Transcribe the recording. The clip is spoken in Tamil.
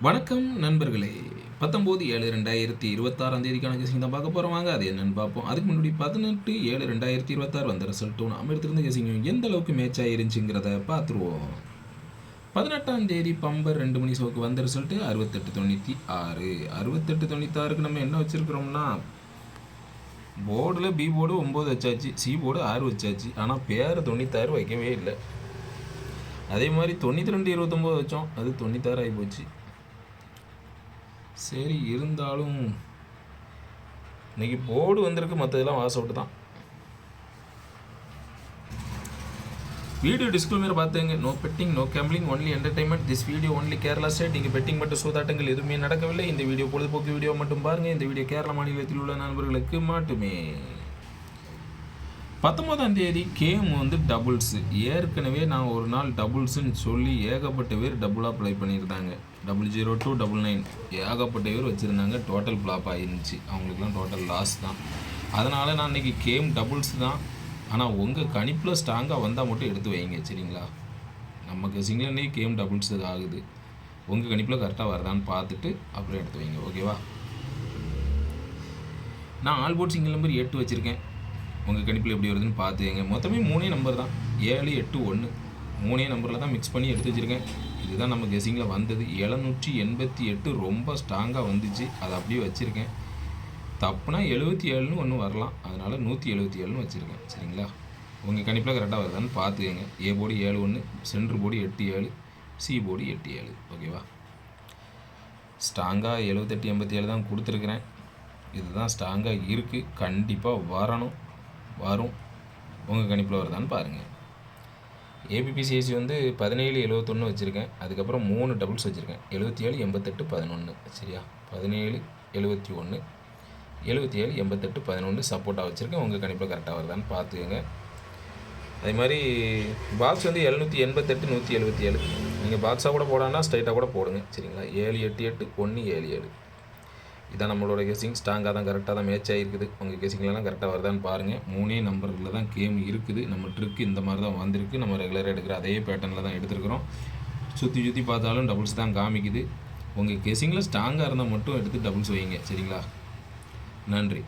வணக்கம் நண்பர்களே. 19/7/2026 கெஸிங் தான் பார்க்க போகிறோம். வாங்க அது என்னன்னு பார்ப்போம். அதுக்கு முன்னாடி 18/7/2026 வந்த ரிசல்ட்டும் நம்ம எடுத்திருந்த கெஸிங்கும் எந்த அளவுக்கு மேட்ச் ஆயிருந்துச்சுங்கிறத பார்த்துருவோம். 18ஆம் தேதி பம்பர் 2 மணி ஷோக்கு வந்த ரிசல்ட்டு 6896. 6896க்கு நம்ம என்ன வச்சுருக்கிறோம்னா, போர்டில் பி போர்டு 9 வச்சாச்சு, சி போர்டு 6 வச்சாச்சு. ஆனால் பேர் 96 வைக்கவே இல்லை. அதே மாதிரி 92/29 வச்சோம், அது 96 ஆகி போச்சு. சரி, இருந்தாலும் இன்னைக்கு போர்டு வந்திருக்கு, மற்றதெல்லாம் வாஸ் அவுட் தான். வீடியோ டிஸ்க்ளைமர் பார்த்துங்க. No betting, no gambling, only entertainment. This video only Kerala state. இங்கே பெட்டிங் மற்றும் சூதாட்டங்கள் எதுவுமே நடக்கவில்லை. இந்த வீடியோ பொழுதுபோக்கு வீடியோ மட்டும் பாருங்கள். இந்த வீடியோ கேரளா மாநிலத்தில் உள்ள நண்பர்களுக்கு மட்டுமே. 19ஆம் தேதி கேம் வந்து டபுள்ஸு. ஏற்கனவே நான் ஒரு நாள் டபுள்ஸுன்னு சொல்லி ஏகப்பட்ட பேர் டபுளாக ப்ளே பண்ணியிருந்தாங்க. 002 99 ஏகப்பட்ட பேர் வச்சுருந்தாங்க. டோட்டல் ஃப்ளாப் ஆகிருந்துச்சு. அவங்களுக்குலாம் டோட்டல் லாஸ் தான். அதனால் நான் இன்றைக்கி கேம் டபுள்ஸ் தான். ஆனால் உங்கள் கணிப்பில் ஸ்ட்ராங்காக வந்தால் மட்டும் எடுத்து வைங்க, சரிங்களா? நம்ம கெஸிங்கில் இன்றைக்கி கேம் டபுள்ஸ் ஆகுது. உங்கள் கணிப்பில் கரெக்டாக வருதான்னு பார்த்துட்டு அப்புறம் எடுத்து வைங்க, ஓகேவா? நான் ஆல் போர்ட் சிங்கிள் நம்பர் 8 வச்சுருக்கேன். உங்கள் கணிப்பில் எப்படி வருதுன்னு பார்த்துங்க. மொத்தமே 3 நம்பர் தான், 7 8 1. 3 நம்பரில் தான் மிக்ஸ் பண்ணி எடுத்து வச்சுருக்கேன். இதுதான் நம்ம கெஸிங்கில் வந்தது. 788 ரொம்ப ஸ்ட்ராங்காக வந்துச்சு, அதை அப்படியே வச்சுருக்கேன். தப்புனா 77ன்னு ஒன்று வரலாம், அதனால் 177ன்னு வச்சுருக்கேன், சரிங்களா? உங்கள் கணிப்பில் கரெக்டாக வருதான்னு பார்த்துக்கங்க. A board 7 1, centre board 8 7, C board 8 7, ஓகேவா? ஸ்ட்ராங்காக 78 87 தான் கொடுத்துருக்குறேன். இதுதான் ஸ்ட்ராங்காக இருக்குது. கண்டிப்பாக வரும். உங்கள் கணிப்பில் வருதான்னு பாருங்கள். ஏபிபிசிஎஸ்சி வந்து 17 71 வச்சுருக்கேன். அதுக்கப்புறம் 3 டபுள்ஸ் வச்சுருக்கேன். 77 88 11, சரியா? 17 71 77 88 11 சப்போர்ட்டாக வச்சுருக்கேன். உங்கள் கணிப்பில் கரெக்டாக வருதான்னு பார்த்துக்கோங்க. அதே மாதிரி பாக்ஸ் வந்து 788 177. நீங்கள் பாக்ஸாக கூட போடான்னா ஸ்ட்ரைட்டாக கூட போடுங்க, சரிங்களா? 788 177. இதான் நம்மளோட கெஸிங். ஸ்ட்ராங்காக தான், கரெக்டாக தான் மேட்ச் ஆகிருக்குது. உங்கள் கெஸிங்லாம் கரெக்டாக வருதான்னு பாருங்கள். 3 நம்பரில் தான் கேம் இருக்குது. நம்ம ட்ரிக்கு இந்த மாதிரி தான் வந்திருக்கு. நம்ம ரெகுலராக எடுக்கிற அதே பேட்டர்னில் தான் எடுத்துருக்குறோம். சுற்றி பார்த்தாலும் டபுள்ஸ் தான் காமிக்குது. உங்கள் கெஸிங்கில் ஸ்ட்ராங்காக இருந்தால் மட்டும் எடுத்து டபுள்ஸ் வைங்க, சரிங்களா? நன்றி.